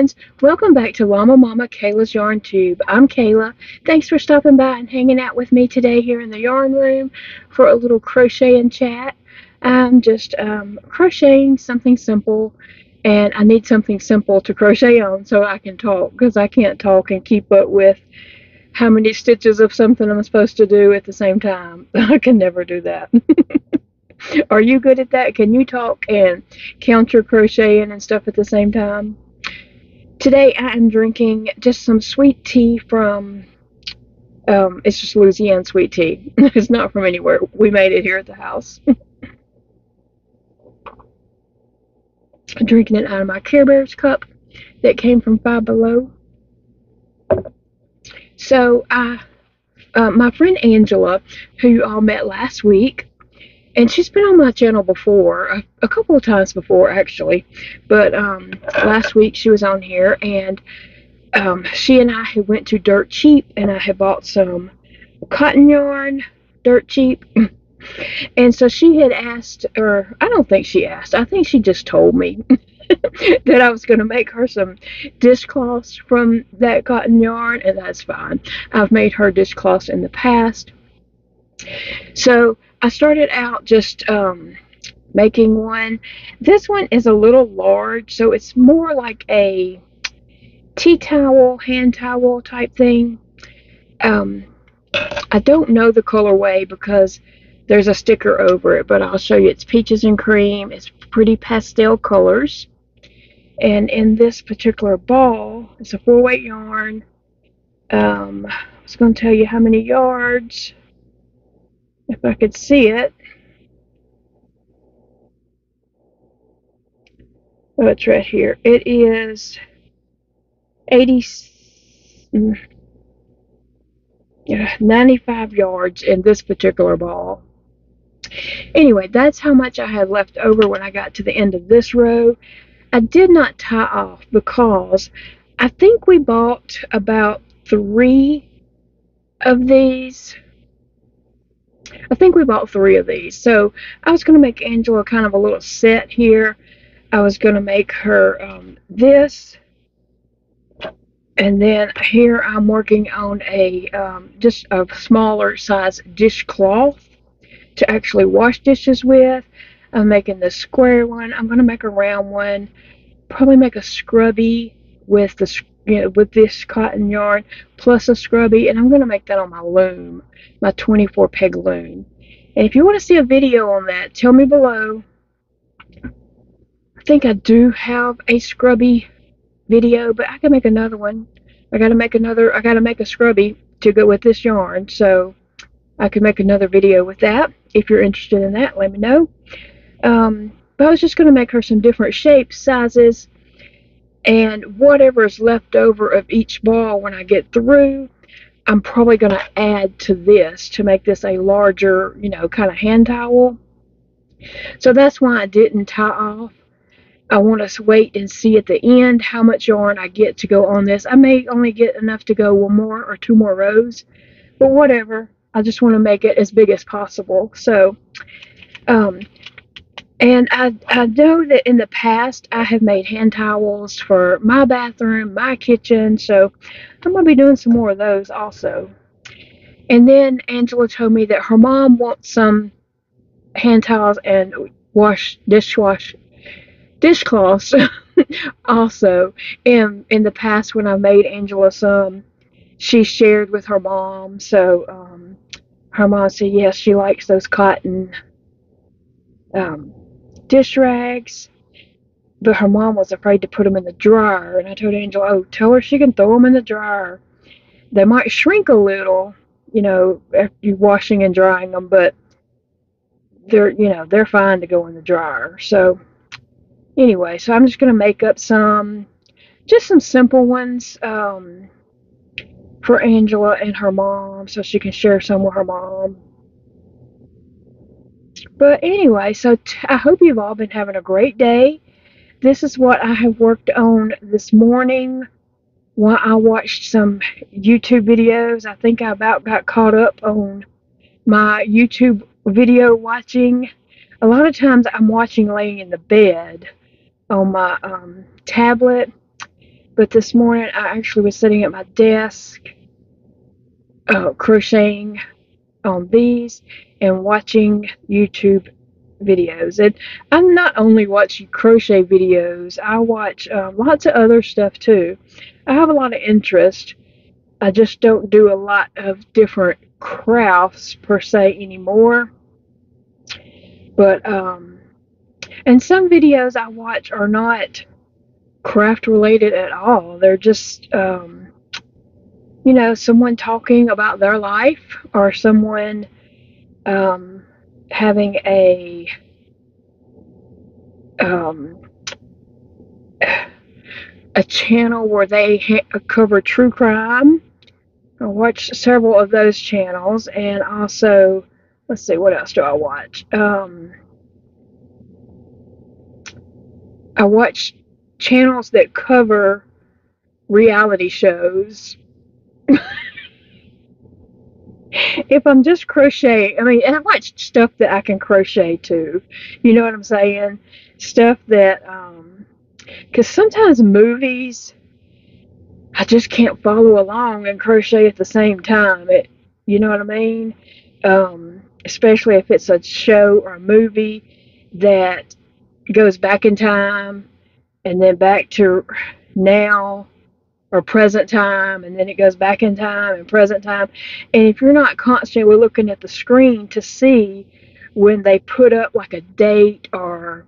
friends, welcome back to Llama Mama Kayla's Yarn Tube. I'm Kayla. Thanks for stopping by and hanging out with me today here in the yarn room for a little crochet and chat. I'm just crocheting something simple, and I need something simple to crochet on so I can talk, because I can't talk and keep up with how many stitches of something I'm supposed to do at the same time. I can never do that. Are you good at that? Can you talk and count your crocheting and stuff at the same time? Today I am drinking just some sweet tea from, it's just Louisiana sweet tea. It's not from anywhere. We made it here at the house. I'm drinking it out of my Care Bears cup that came from Five Below. So my friend Angela, who you all met last week, and she's been on my channel before, a couple of times before actually, but last week she was on here, and she and I had went to Dirt Cheap, and I had bought some cotton yarn, Dirt Cheap, and so she had asked, or I don't think she asked, I think she just told me that I was going to make her some dishcloths from that cotton yarn, and that's fine. I've made her dishcloths in the past. So I started out just making one. This one is a little large, so it's more like a tea towel, hand towel type thing. I don't know the colorway because there's a sticker over it, but I'll show you. It's peaches and cream. It's pretty pastel colors. And in this particular ball, it's a 4-weight yarn. I was going to tell you how many yards, if I could see it. Oh, it's right here. It is 95 yards in this particular ball. Anyway, that's how much I had left over when I got to the end of this row. I did not tie off because I think we bought about 3 of these. I think we bought 3 of these. So I was going to make Angela kind of a little set here. I was going to make her this. And then here I'm working on a just a smaller size dishcloth to actually wash dishes with. I'm making the square one. I'm going to make a round one. Probably make a scrubby with the with this cotton yarn plus a scrubby, and I'm going to make that on my loom, my 24 peg loom. And if you want to see a video on that, tell me below. I think I do have a scrubby video, but I can make another one. I gotta make a scrubby to go with this yarn, so I could make another video with that. If you're interested in that, let me know. But I was just going to make her some different shapes, sizes, and whatever is left over of each ball when I get through, I'm probably going to add to this to make this a larger, kind of hand towel. So that's why I didn't tie off. I want to wait and see at the end how much yarn I get to go on this. I may only get enough to go 1 more or 2 more rows, but whatever. I just want to make it as big as possible. So, and I know that in the past I have made hand towels for my bathroom, my kitchen, so I'm going to be doing some more of those also. And then Angela told me that her mom wants some hand towels and dishcloths also. In the past when I made Angela some, she shared with her mom, so her mom said yes, she likes those cotton dish rags, but her mom was afraid to put them in the dryer, and I told Angela, oh, tell her she can throw them in the dryer. They might shrink a little, after you're washing and drying them, but they're fine to go in the dryer. So anyway, so I'm just going to make up just some simple ones for Angela and her mom, so she can share some with her mom. But anyway, so I hope you've all been having a great day. This is what I have worked on this morning while I watched some YouTube videos. I think I about got caught up on my YouTube video watching. A lot of times I'm watching laying in the bed on my tablet, But this morning I actually was sitting at my desk crocheting on these and watching YouTube videos. And I'm not only watching crochet videos, I watch lots of other stuff too. I have a lot of interest. I just don't do a lot of different crafts per se anymore. But and some videos I watch are not craft related at all. They're just you know, someone talking about their life, or someone having a channel where they cover true crime. I watch several of those channels, and also, let's see, what else do I watch? I watch channels that cover reality shows. If I'm just crocheting, I mean, and I watch stuff that I can crochet too. You know what I'm saying? Stuff that, because sometimes movies, I just can't follow along and crochet at the same time. You know what I mean? Especially if it's a show or a movie that goes back in time and then back to now or present time, and then it goes back in time and present time. And if you're not constantly looking at the screen to see when they put up like a date or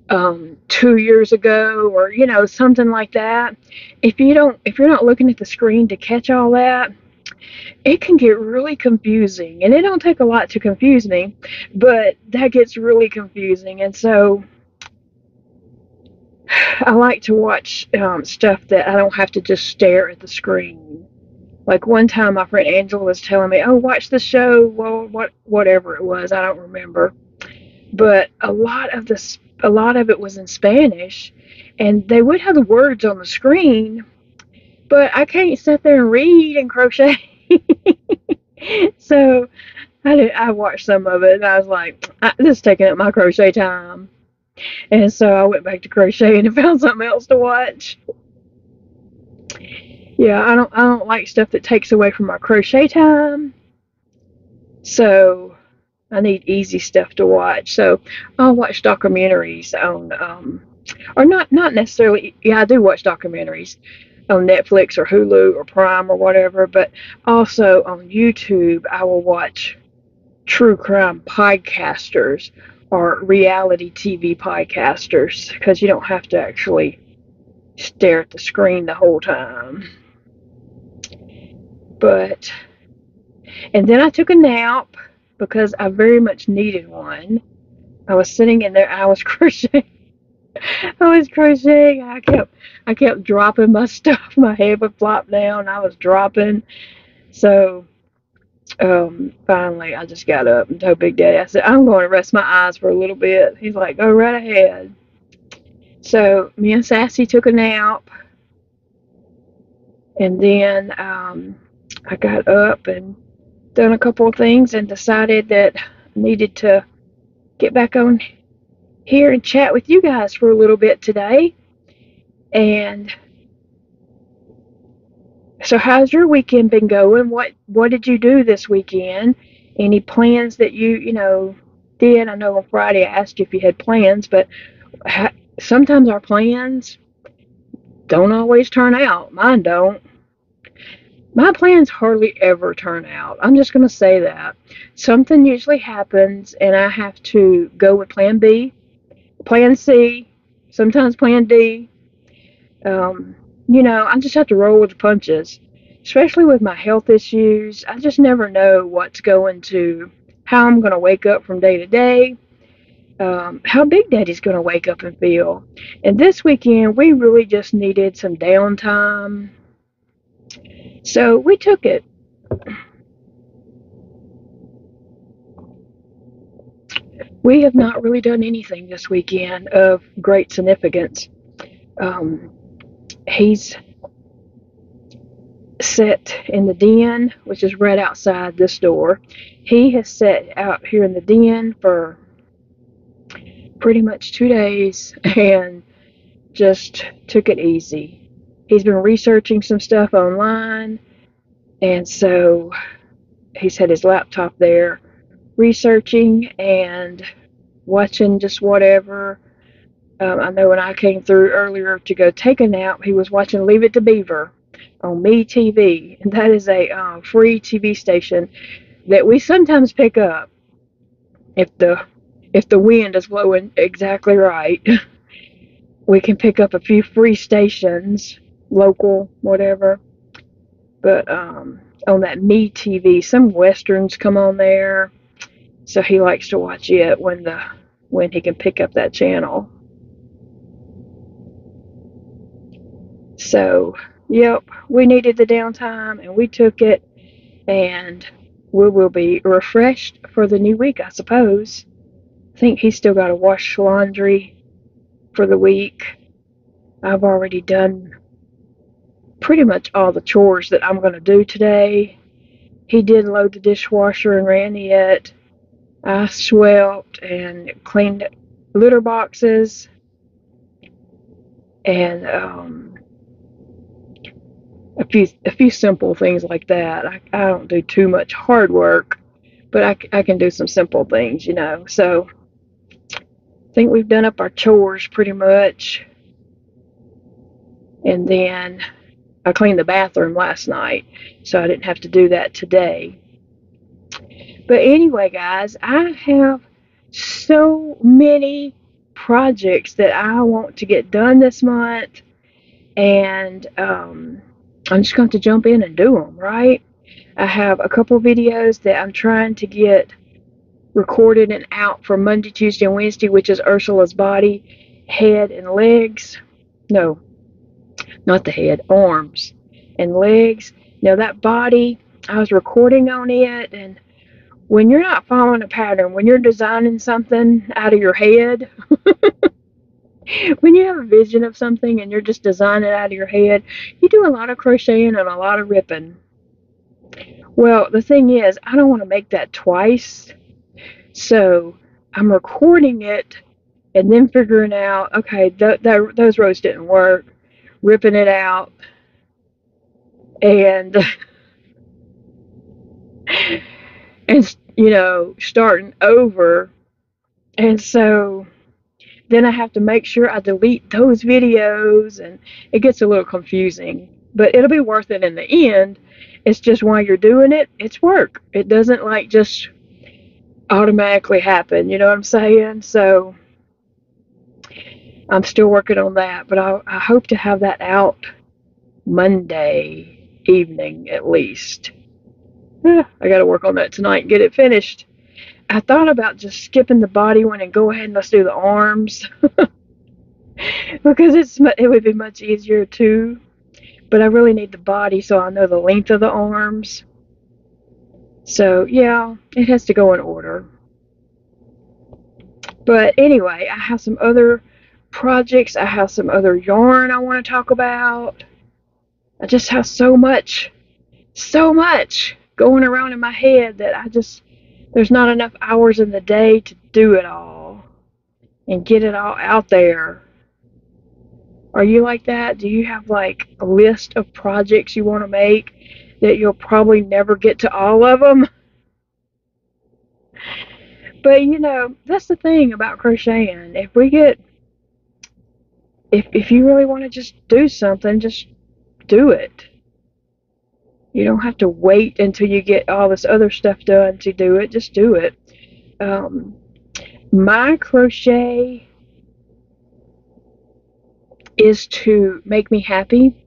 2 years ago, or you know, something like that, if you're not looking at the screen to catch all that, it can get really confusing. And it don't take a lot to confuse me, but that gets really confusing. And so I like to watch stuff that I don't have to just stare at the screen. Like one time my friend Angela was telling me, oh, watch the show, well, whatever it was, I don't remember. But a lot of it was in Spanish, and they would have the words on the screen, but I can't sit there and read and crochet. So I watched some of it, and I was like, this is taking up my crochet time. And so I went back to crocheting and found something else to watch. Yeah, I don't like stuff that takes away from my crochet time. So I need easy stuff to watch. So I'll watch documentaries on or not necessarily, yeah, I do watch documentaries on Netflix or Hulu or Prime or whatever, but also on YouTube I will watch true crime podcasters or reality TV podcasters, because you don't have to actually stare at the screen the whole time. And then I took a nap because I very much needed one. I was sitting in there, I was crocheting. I kept dropping my stuff. My head would flop down. I was dropping. So finally I just got up and told Big Daddy, I said, I'm going to rest my eyes for a little bit. He's like, go right ahead. So me and Sassy took a nap, and then I got up and done a couple of things and decided that I needed to get back on here and chat with you guys for a little bit today. And so how's your weekend been going? What did you do this weekend? Any plans that you did? I know on Friday I asked you if you had plans, but sometimes our plans don't always turn out. Mine don't. My plans hardly ever turn out. I'm just going to say that. Something usually happens, and I have to go with plan B, plan C, sometimes plan D. I just have to roll with the punches, especially with my health issues. I just never know how I'm going to wake up from day to day, how Big Daddy's going to wake up and feel. And this weekend, we really just needed some downtime. So we took it. We have not really done anything this weekend of great significance. He's sat in the den, which is right outside this door. He has sat out here in the den for pretty much 2 days and just took it easy. He's been researching some stuff online, and so he's had his laptop there researching and watching just whatever. I know when I came through earlier to go take a nap, he was watching Leave It to Beaver on Me TV, and that is a free TV station that we sometimes pick up if the wind is blowing exactly right. We can pick up a few free stations, local, whatever. But on that Me TV, some westerns come on there, so he likes to watch it when he can pick up that channel. So, yep, we needed the downtime and we took it, and we will be refreshed for the new week, I suppose. I think he's still got to wash laundry for the week. I've already done pretty much all the chores that I'm going to do today. He did load the dishwasher and ran it. I swept and cleaned litter boxes and a few simple things like that. I don't do too much hard work, but I can do some simple things, you know. So I think we've done up our chores pretty much. And then I cleaned the bathroom last night, so I didn't have to do that today. But anyway, guys, I have so many projects that I want to get done this month, and I'm just going to jump in and do them, right? I have a couple videos that I'm trying to get recorded and out for Monday, Tuesday, and Wednesday, which is Ursula's body, head, and legs. No, not the head, arms and legs. Now that body, I was recording on it, and when you're not following a pattern, when you're designing something out of your head, when you have a vision of something and you're just designing it out of your head, you do a lot of crocheting and a lot of ripping. Well, the thing is, I don't want to make that twice, so I'm recording it and then figuring out, okay, those rows didn't work, ripping it out, and you know, starting over. And so then I have to make sure I delete those videos, and it gets a little confusing, but it'll be worth it in the end. It's just while you're doing it, it's work. It doesn't like just automatically happen, you know what I'm saying? So I'm still working on that, but I hope to have that out Monday evening at least. I got to work on that tonight and get it finished. I thought about just skipping the body one and go ahead and let's do the arms because it would be much easier too. But I really need the body so I know the length of the arms. So yeah, it has to go in order. But anyway, I have some other projects. I have some other yarn I want to talk about. I just have so much going around in my head that there's not enough hours in the day to do it all and get it all out there. Are you like that? Do you have like a list of projects you want to make that you'll probably never get to all of them? But you know, that's the thing about crocheting. If you really want to just do something, just do it. You don't have to wait until you get all this other stuff done to do it. Just do it. My crochet is to make me happy.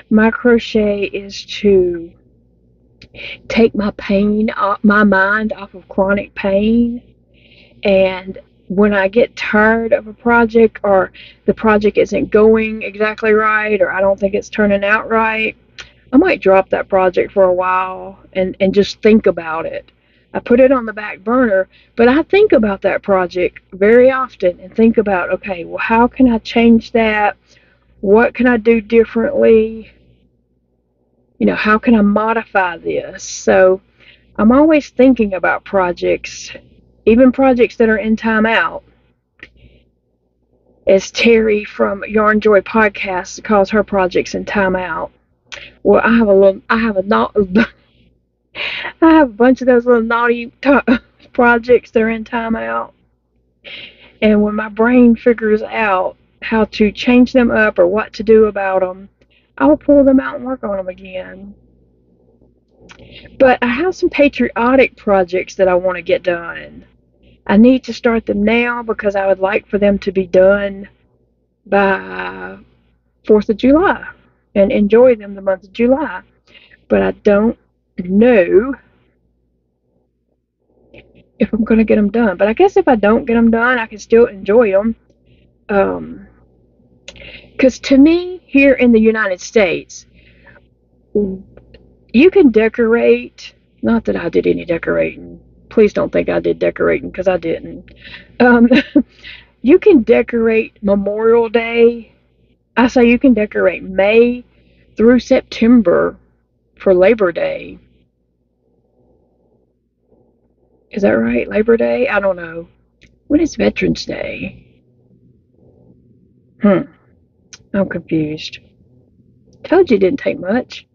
My crochet is to take my mind off of chronic pain. And when I get tired of a project, or the project isn't going exactly right, or I don't think it's turning out right, I might drop that project for a while and just think about it. I put it on the back burner, but I think about that project very often and think about, okay, well, how can I change that? What can I do differently? You know, how can I modify this? So I'm always thinking about projects, even projects that are in timeout. as Terry from Yarn Joy Podcast calls her projects in timeout. Well, I have a bunch of those little naughty projects that are in timeout. And when my brain figures out how to change them up or what to do about them, I'll pull them out and work on them again. But I have some patriotic projects that I want to get done. I need to start them now because I would like for them to be done by 4th of July and enjoy them the month of July. But I don't know if I'm going to get them done. But I guess if I don't get them done, I can still enjoy them. Because to me, here in the United States, you can decorate. Not that I did any decorating. Please don't think I did decorating, because I didn't. You can decorate Memorial Day. I say you can decorate May through September for Labor Day. Is that right? Labor Day? I don't know. When is Veterans Day? I'm confused. Told you it didn't take much.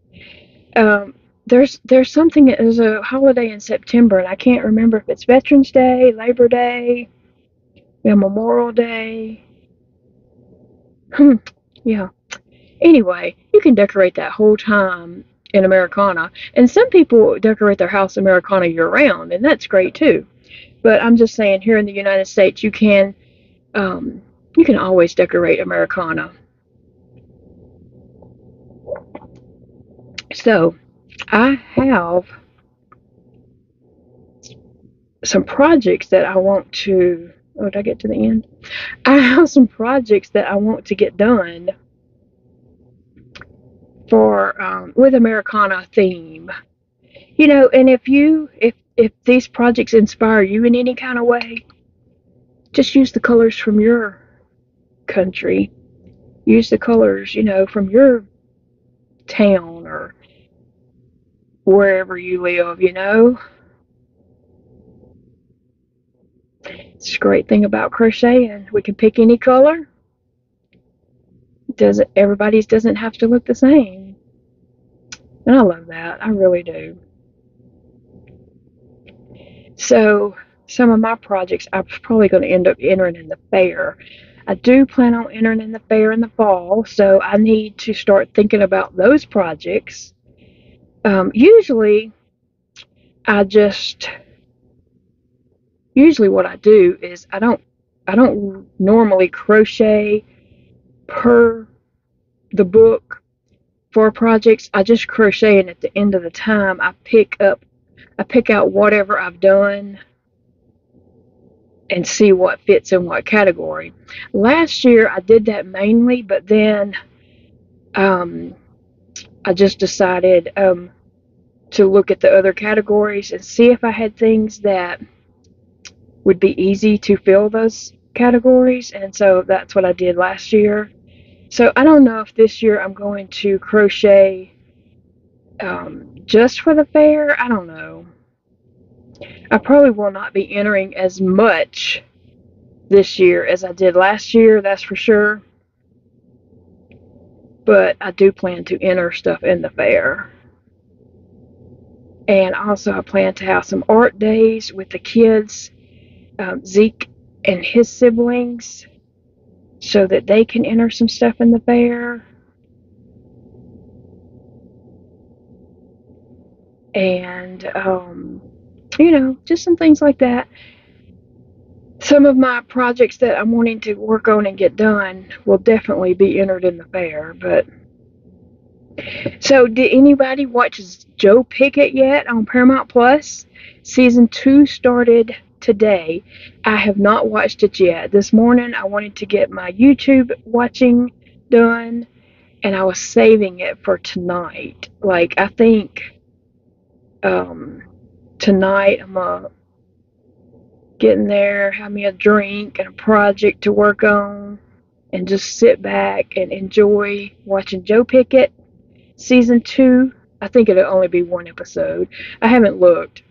There's something that is a holiday in September, and I can't remember if it's Veterans Day, Labor Day, Memorial Day. Yeah. Anyway, you can decorate that whole time in Americana, and some people decorate their house Americana year-round, and that's great too. But I'm just saying, here in the United States, you can always decorate Americana. So, I have some projects that I want to. Oh, did I get to the end? I have some projects that I want to get done for with Americana theme. You know, and if these projects inspire you in any kind of way, just use the colors from your country. Use the colors, from your town or wherever you live, It's a great thing about crocheting. We can pick any color. Everybody's doesn't have to look the same. And I love that. I really do. So some of my projects I'm probably going to end up entering in the fair. I do plan on entering in the fair in the fall, so I need to start thinking about those projects. Usually what I do is I don't normally crochet per the book for projects. I just crochet, and at the end of the time I pick out whatever I've done and see what fits in what category. Last year I did that mainly, but then I just decided to look at the other categories and see if I had things that would be easy to fill those categories, and so that's what I did last year. So I don't know if this year I'm going to crochet just for the fair. I don't know. I probably will not be entering as much this year as I did last year, that's for sure. But I do plan to enter stuff in the fair. And also I plan to have some art days with the kids, Zeke and his siblings, so that they can enter some stuff in the fair. And, just some things like that. Some of my projects that I'm wanting to work on and get done will definitely be entered in the fair. But so, did anybody watch Joe Pickett yet on Paramount Plus? Season 2 started today. I have not watched it yet. This morning I wanted to get my YouTube watching done, and I was saving it for tonight. Like, I think tonight I'm gonna get in there, have me a drink and a project to work on, and just sit back and enjoy watching Joe Pickett. Season 2, I think it'll only be one episode. I haven't looked.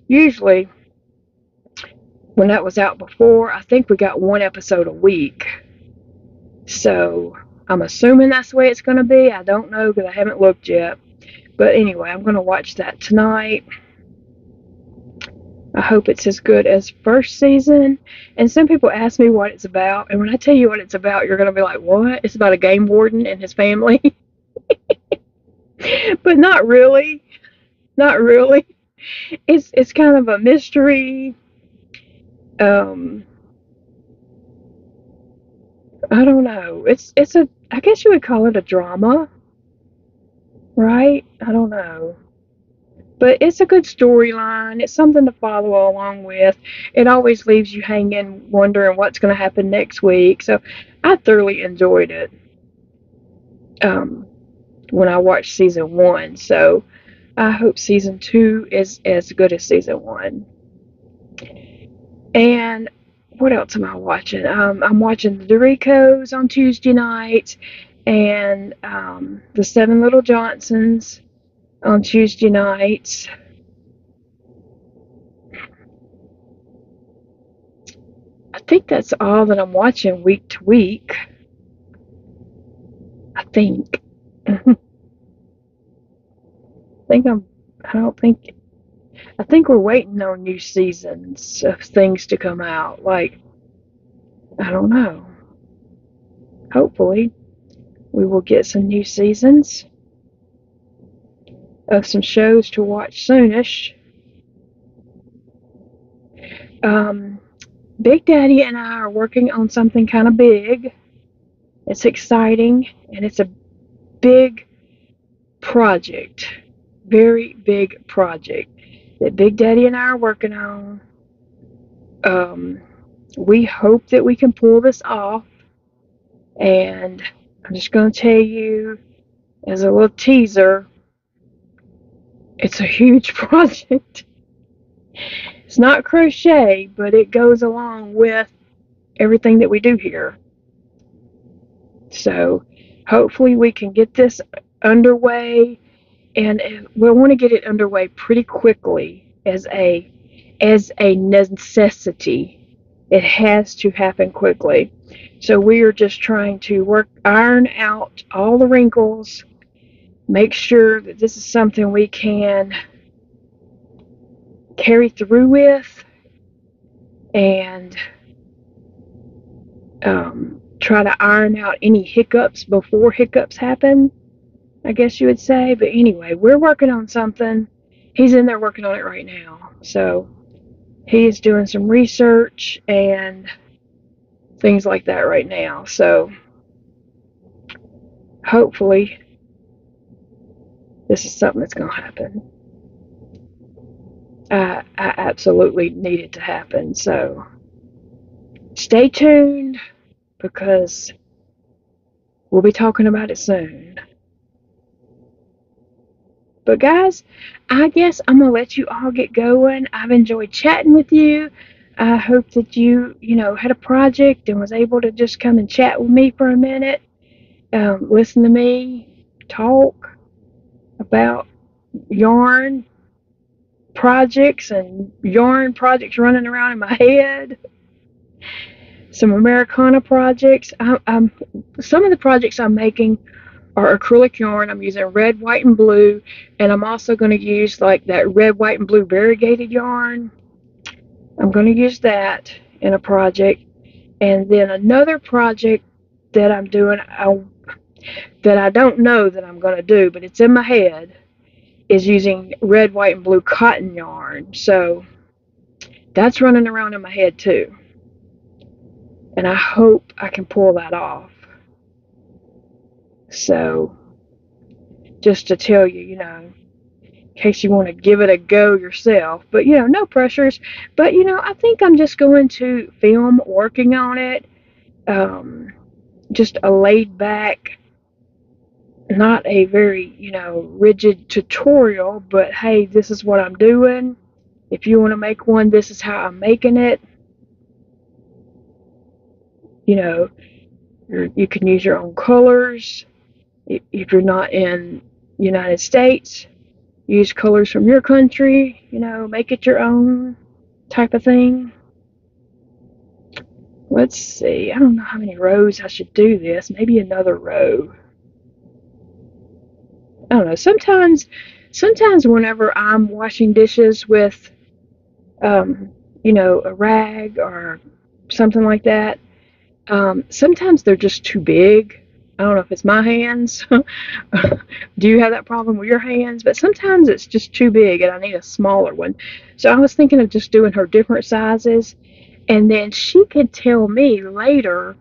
Usually, when that was out before, I think we got one episode a week. So I'm assuming that's the way it's going to be. I don't know because I haven't looked yet. But anyway, I'm going to watch that tonight. I hope it's as good as first season. And some people ask me what it's about. And when I tell you what it's about, you're going to be like, what? It's about a game warden and his family. But not really. Not really. It's kind of a mystery. I don't know. It's a, I guess you would call it a drama, right? I don't know. But it's a good storyline. It's something to follow along with. It always leaves you hanging, wondering what's going to happen next week. So I thoroughly enjoyed it when I watched season 1. So I hope season 2 is as good as season 1. And what else am I watching? I'm watching the Doricos on Tuesday nights and the Seven Little Johnsons on Tuesday nights. I think that's all that I'm watching week to week. I think. I think we're waiting on new seasons of things to come out. Like, I don't know. Hopefully, we will get some new seasons of some shows to watch soonish. Big Daddy and I are working on something kind of big. It's exciting, and it's a big project. Very big project that Big Daddy and I are working on. We hope that we can pull this off, and I'm just going to tell you as a little teaser, it's a huge project. It's not crochet, but it goes along with everything that we do here. So hopefully we can get this underway, and we want to get it underway pretty quickly as a necessity. It has to happen quickly. So we are just trying to iron out all the wrinkles, make sure that this is something we can carry through with, and try to iron out any hiccups before hiccups happen, I guess you would say. But anyway, we're working on something. He's in there working on it right now. So he is doing some research and things like that right now. So hopefully this is something that's going to happen. I absolutely need it to happen. So stay tuned, because we'll be talking about it soon. But guys, I guess I'm going to let you all get going. I've enjoyed chatting with you. I hope that you had a project and was able to just come and chat with me for a minute. Listen to me talk about yarn projects and yarn projects running around in my head. Some Americana projects. Some of the projects I'm making are acrylic yarn. I'm using red, white, and blue, and I'm also going to use like that red, white, and blue variegated yarn. I'm going to use that in a project. And then another project that I'm doing, that I don't know that I'm going to do, but it's in my head, is using red, white, and blue cotton yarn. So that's running around in my head too. And I hope I can pull that off. So just to tell you, in case you want to give it a go yourself. But, no pressures. But, I think I'm just going to film working on it. Just a laid back, not a very, rigid tutorial, but hey, this is what I'm doing. If you want to make one, this is how I'm making it. You can use your own colors. If you're not in the United States, use colors from your country, make it your own type of thing. Let's see. I don't know how many rows I should do this. Maybe another row. I don't know. Sometimes whenever I'm washing dishes with, you know, a rag or something like that, sometimes they're just too big. I don't know if it's my hands. Do you have that problem with your hands? But sometimes it's just too big and I need a smaller one. So I was thinking of just doing her different sizes, and then she could tell me later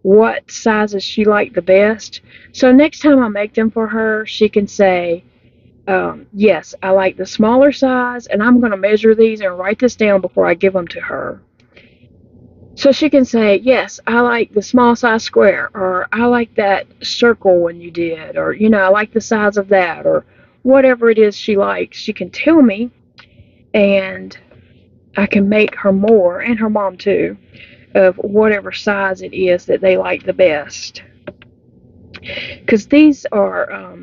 what sizes she liked the best. So next time I make them for her, she can say, yes, I like the smaller size, and I'm going to measure these and write this down before I give them to her. So she can say, yes, I like the small size square, or I like that circle one you did, or, you know, I like the size of that, or whatever it is she likes. She can tell me, and I can make her more, and her mom too, of whatever size it is that they like the best. Because these are,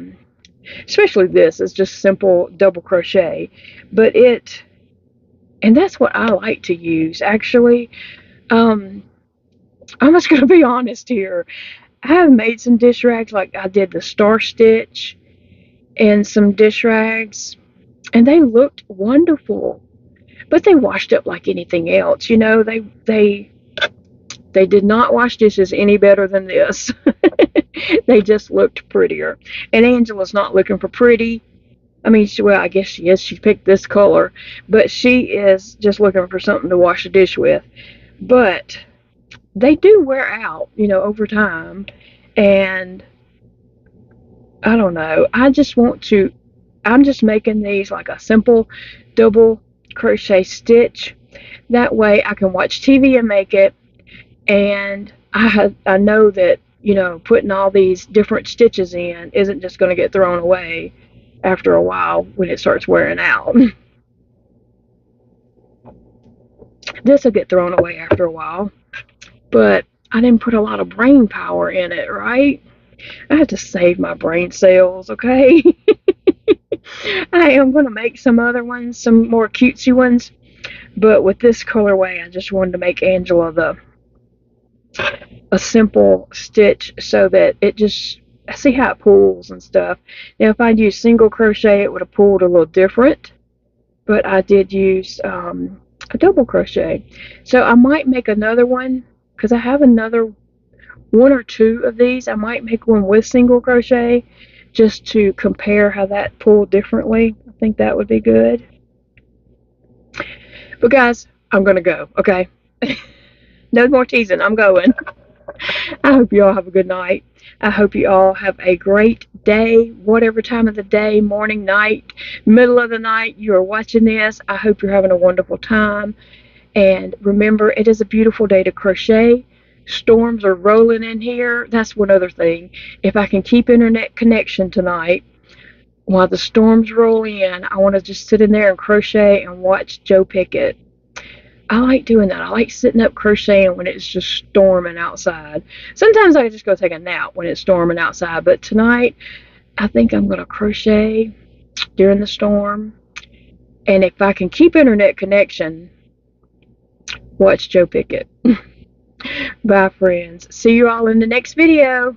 especially this is just simple double crochet, but and that's what I like to use actually. I'm just going to be honest here. I have made some dish rags, like I did the star stitch and some dish rags, and they looked wonderful, but they washed up like anything else. You know, they did not wash dishes any better than this. They just looked prettier. And Angela's not looking for pretty. I mean, well, I guess she is. She picked this color, but she is just looking for something to wash a dish with. But they do wear out, you know, over time. And I don't know. I'm just making these like a simple double crochet stitch. That way I can watch TV and make it. And I know that, you know, putting all these different stitches in isn't just going to get thrown away after a while when it starts wearing out. This will get thrown away after a while, but I didn't put a lot of brain power in it, right? I had to save my brain cells, okay? I am going to make some other ones, some more cutesy ones, but with this colorway, I just wanted to make Angela a simple stitch so that it just, see how it pulls and stuff. Now, if I'd used single crochet, it would have pulled a little different, but I did use a double crochet. So I might make another one, because I have another one or two of these. I might make one with single crochet just to compare how that pulled differently. I think that would be good. But guys, I'm going to go, okay? No more teasing. I'm going. I hope you all have a good night. I hope you all have a great day, whatever time of the day, morning, night, middle of the night you are watching this. I hope you're having a wonderful time. And remember, it is a beautiful day to crochet. Storms are rolling in here. That's one other thing. If I can keep internet connection tonight while the storms roll in, I want to just sit in there and crochet and watch Joe Pickett. I like doing that. I like sitting up crocheting when it's just storming outside. Sometimes I just go take a nap when it's storming outside, but tonight I think I'm going to crochet during the storm. And if I can keep internet connection, watch Joe Pickett. Bye, friends. See you all in the next video.